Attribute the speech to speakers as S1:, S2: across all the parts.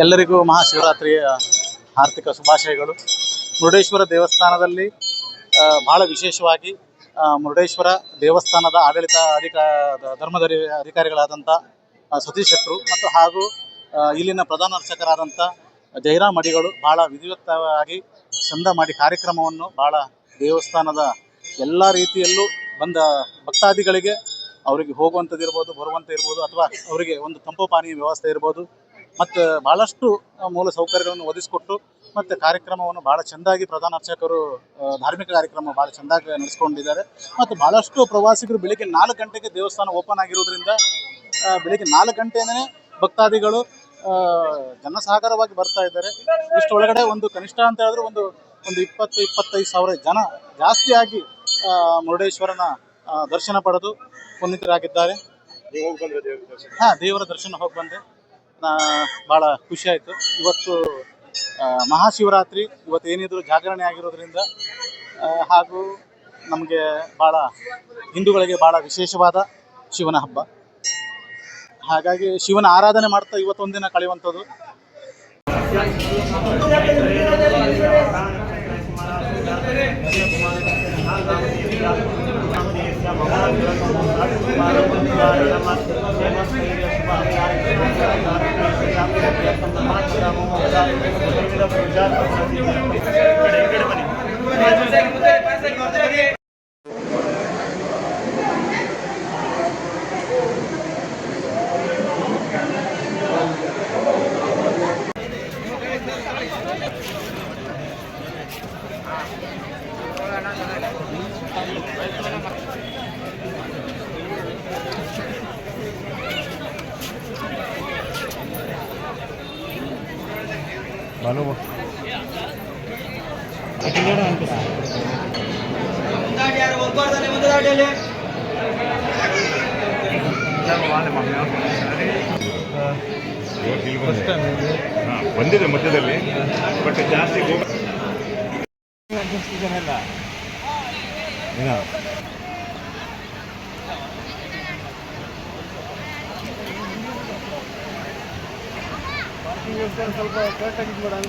S1: ಎಲ್ಲರಿಗೂ ಮಹಾಶಿವರಾತ್ರಿಯ ಆರ್ಥಿಕ ಶುಭಾಶಯಗಳು. ಮುರುಡೇಶ್ವರ ದೇವಸ್ಥಾನದಲ್ಲಿ ಬಹಳ ವಿಶೇಷವಾಗಿ ಮುರುಡೇಶ್ವರ ದೇವಸ್ಥಾನದ ಆಡಳಿತ ಧರ್ಮದ ಅಧಿಕಾರಿಗಳಾದಂಥ ಸತೀಶ್ ಶೆಟ್ಟರು ಮತ್ತು ಹಾಗೂ ಇಲ್ಲಿನ ಪ್ರಧಾನ ಅರ್ಚಕರಾದಂಥ ಜಯರಾಮ್ ಅಡಿಗಳು ಭಾಳ ವಿಧಿವತ್ತವಾಗಿ ಚಂದ ಮಾಡಿ ಕಾರ್ಯಕ್ರಮವನ್ನು ಭಾಳ ದೇವಸ್ಥಾನದ ಎಲ್ಲ ರೀತಿಯಲ್ಲೂ ಬಂದ ಭಕ್ತಾದಿಗಳಿಗೆ ಅವರಿಗೆ ಹೋಗುವಂಥದ್ದು ಇರ್ಬೋದು, ಬರುವಂಥ ಇರ್ಬೋದು, ಅಥವಾ ಅವರಿಗೆ ಒಂದು ತಂಪು ಪಾನೀಯ ವ್ಯವಸ್ಥೆ ಇರ್ಬೋದು, ಮತ್ತು ಭಾಳಷ್ಟು ಮೂಲ ಸೌಕರ್ಯಗಳನ್ನು ಒದಗಿಸಿಕೊಟ್ಟು ಮತ್ತು ಕಾರ್ಯಕ್ರಮವನ್ನು ಭಾಳ ಚೆಂದಾಗಿ ಪ್ರಧಾನ ಅರ್ಚಕರು ಧಾರ್ಮಿಕ ಕಾರ್ಯಕ್ರಮ ಭಾಳ ಚೆಂದಾಗಿ ನಡೆಸ್ಕೊಂಡಿದ್ದಾರೆ. ಮತ್ತು ಭಾಳಷ್ಟು ಪ್ರವಾಸಿಗರು ಬೆಳಿಗ್ಗೆ 4 ಗಂಟೆಗೆ ದೇವಸ್ಥಾನ ಓಪನ್ ಆಗಿರೋದ್ರಿಂದ ಬೆಳಿಗ್ಗೆ 4 ಗಂಟೆನೇ ಭಕ್ತಾದಿಗಳು ಜನಸಾಗರವಾಗಿ ಬರ್ತಾ ಇದ್ದಾರೆ. ಇಷ್ಟೊಳಗಡೆ ಒಂದು ಕನಿಷ್ಠ ಅಂತ ಹೇಳಿದ್ರೆ ಒಂದು 20-25 ಸಾವಿರ ಜನ ಜಾಸ್ತಿಯಾಗಿ ಮುರುಡೇಶ್ವರನ ದರ್ಶನ ಪಡೆದು ಪುನೀತರಾಗಿದ್ದಾರೆ. ದೇವರ ದರ್ಶನ ಹೋಗಿ ಬಂದೆ, ಭಾಳ ಖುಷಿ ಆಯಿತು. ಇವತ್ತು ಮಹಾಶಿವರಾತ್ರಿ, ಇವತ್ತು ಏನಿದ್ರು ಜಾಗರಣೆ ಆಗಿರೋದ್ರಿಂದ ಹಾಗೂ ನಮಗೆ ಭಾಳ ಹಿಂದೂಗಳಿಗೆ ಭಾಳ ವಿಶೇಷವಾದ ಶಿವನ ಹಬ್ಬ. ಹಾಗಾಗಿ ಶಿವನ ಆರಾಧನೆ ಮಾಡ್ತಾ ಇವತ್ತೊಂದಿನ ಕಳೆಯುವಂಥದ್ದು.
S2: Baru ಬಂದಿದೆ ಮಧ್ಯದಲ್ಲಿ, ಬಟ್ ಜಾಸ್ತಿ ಸ್ವಲ್ಪ ಕರೆಕ್ಟಾಗಿ ಇದು ಮಾಡೋಣ.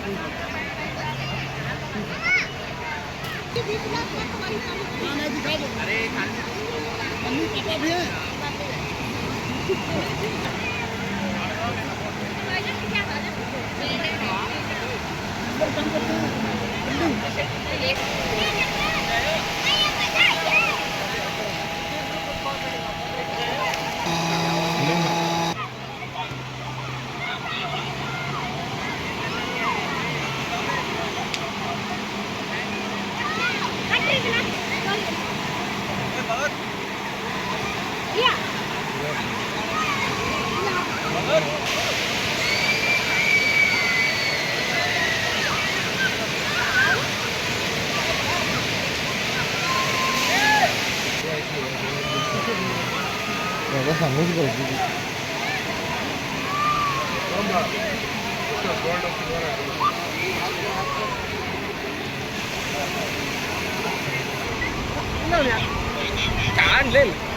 S2: सांगूच पाहिजे. काढले